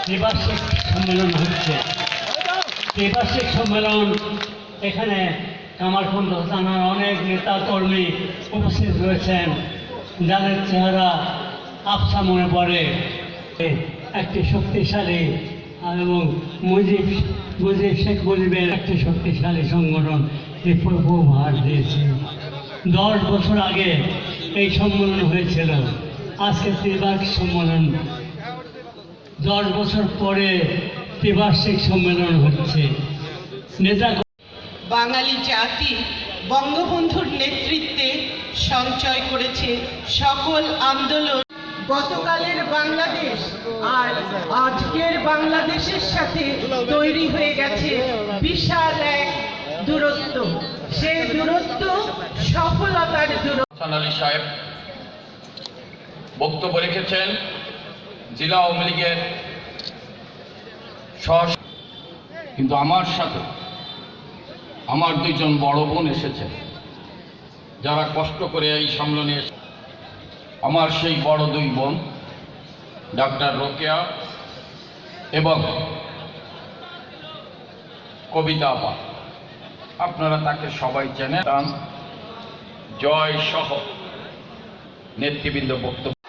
ত্রিবার্ষিক সম্মেলন হচ্ছে। ত্রিবার্ষিক সম্মেলন এখানে কামারখন্দ থানার অনেক নেতা কর্মী উপস্থিত রয়েছেন, যাদের চেহারা আবছা মনে পড়ে। একটি শক্তিশালী এবং শেখ মুজিবের একটি শক্তিশালী সংগঠন এই উপহার দিয়েছে। 10 বছর আগে এই সম্মেলন হয়েছিল, আজকে ত্রিবার্ষিক সম্মেলন। 10 বছর পরে ত্রিবার্ষিক সম্মেলন হচ্ছে। নেতা বাঙালি জাতি বঙ্গবন্ধুর নেতৃত্বে সঞ্চয় করেছে সকল আন্দোলন। গতকালের বাংলাদেশ আর আজকের বাংলাদেশের সাথে তৈরি হয়ে গেছে বিশাল এক দূরত্ব। সেই দূরত্ব সফলতার দূরত্ব। আলী সাহেব বক্তব্য রেখেছেন। জেলা আওয়ামী লীগের কিন্তু আমার সাথে আমার 2 জন বড় বোন এসেছেন, যারা কষ্ট করে এই সম্মেলনে। আমার সেই বড় 2 বোন ডাক্তার রোকেয়া এবং কবিতা আপা, আপনারা তাকে সবাই চেনেন। জয় সহ নেতৃবৃন্দ বক্তব্য